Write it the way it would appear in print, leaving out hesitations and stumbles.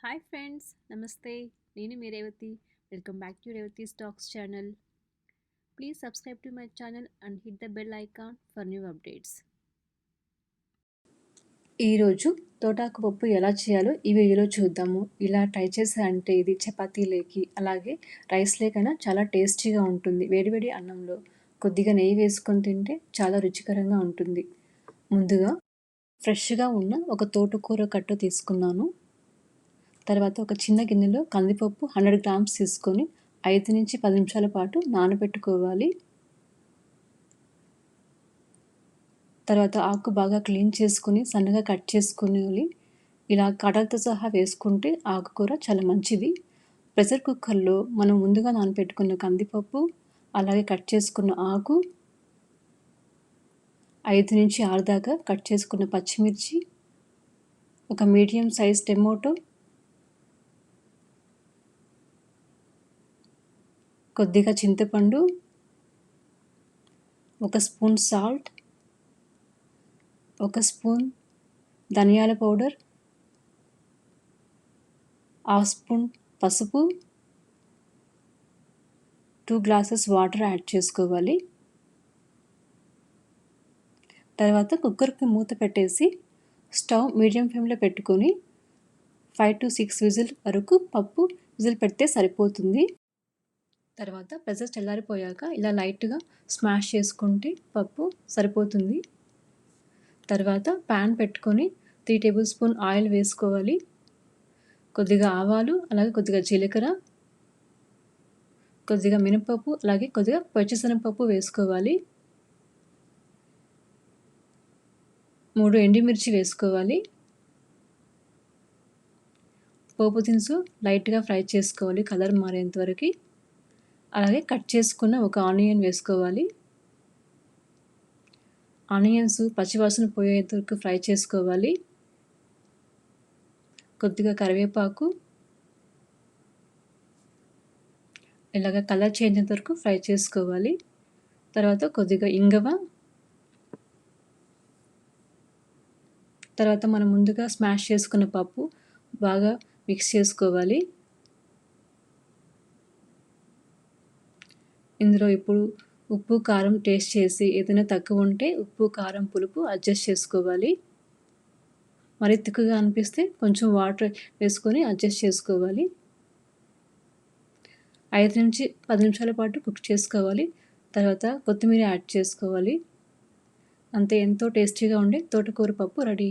Hi friends, నమస్తే. నేను మీ Revathi. Welcome back to Revathi's talks channel. Please subscribe to my channel and hit the bell icon for new updates. ఈరోజు తోటాకు పప్పు ఎలా చేయాలో ఈ వీడియోలో చూద్దాము. ఇలా ట్రై చేసారంటే ఇది చపాతీలేకి అలాగే రైస్ లేకైనా చాలా టేస్టీగా ఉంటుంది. వేడివేడి అన్నంలో కొద్దిగా నెయ్యి వేసుకొని తింటే చాలా రుచికరంగా ఉంటుంది. ముందుగా ఫ్రెష్గా ఉన్న ఒక తోటకూర కట్టు తీసుకున్నాను. తర్వాత ఒక చిన్న గిన్నెలో కందిపప్పు 100 గ్రామ్స్ తీసుకొని 5 నుంచి 10 నిమిషాల పాటు నానబెట్టుకోవాలి. తర్వాత ఆకు బాగా క్లీన్ చేసుకుని సన్నగా కట్ చేసుకోవాలి. ఇలా కడలతో సహా వేసుకుంటే ఆకుకూర చాలా మంచిది. ప్రెషర్ కుక్కర్లో మనం ముందుగా నానబెట్టుకున్న కందిపప్పు, అలాగే కట్ చేసుకున్న ఆకు, 5 నుంచి 6 దాకా కట్ చేసుకున్న పచ్చిమిర్చి, ఒక మీడియం సైజ్ టమాటో, కొద్దిగా చింతపండు, ఒక స్పూన్ సాల్ట్, ఒక స్పూన్ ధనియాల పౌడర్, హాఫ్ స్పూన్ పసుపు, 2 గ్లాసెస్ వాటర్ యాడ్ చేసుకోవాలి. తర్వాత కుక్కర్కి మూత పెట్టేసి స్టవ్ మీడియం ఫ్లేమ్లో పెట్టుకొని 5 to 6 విజిల్ వరకు పప్పు విజిల్ పెడితే సరిపోతుంది. తర్వాత ప్రెషర్ చల్లారిపోయాక ఇలా లైట్గా స్మాష్ చేసుకుంటే పప్పు సరిపోతుంది. తర్వాత ప్యాన్ పెట్టుకొని 3 టేబుల్ స్పూన్ ఆయిల్ వేసుకోవాలి. కొద్దిగా ఆవాలు, అలాగే కొద్దిగా జీలకర్ర, కొద్దిగా మినపప్పు, అలాగే కొద్దిగా పచ్చిశనగపప్పు వేసుకోవాలి. 3 ఎండుమిర్చి వేసుకోవాలి. పోపు దినుసు లైట్గా ఫ్రై చేసుకోవాలి కలర్ మారేంత వరకు. అలాగే కట్ చేసుకున్న ఒక ఆనియన్ వేసుకోవాలి. ఆనియన్స్ పచ్చివాసన పోయేంత వరకు ఫ్రై చేసుకోవాలి. కొద్దిగా కరివేపాకు, ఇలాగ కలర్ చేంజ్ అయ్యేంత వరకు ఫ్రై చేసుకోవాలి. తర్వాత కొద్దిగా ఇంగువ, తర్వాత మనం ముందుగా స్మాష్ చేసుకున్న పప్పు బాగా మిక్స్ చేసుకోవాలి. ఇందులో ఇప్పుడు ఉప్పు, కారం టేస్ట్ చేసి ఏదైనా తక్కువ ఉంటే ఉప్పు, కారం, పులుపు అడ్జస్ట్ చేసుకోవాలి. మరి తిక్కుగా అనిపిస్తే కొంచెం వాటర్ వేసుకొని అడ్జస్ట్ చేసుకోవాలి. 5 నుంచి 10 నిమిషాల పాటు కుక్ చేసుకోవాలి. తర్వాత కొత్తిమీర యాడ్ చేసుకోవాలి. అంతే, ఎంతో టేస్టీగా ఉండే తోటకూర పప్పు రెడీ.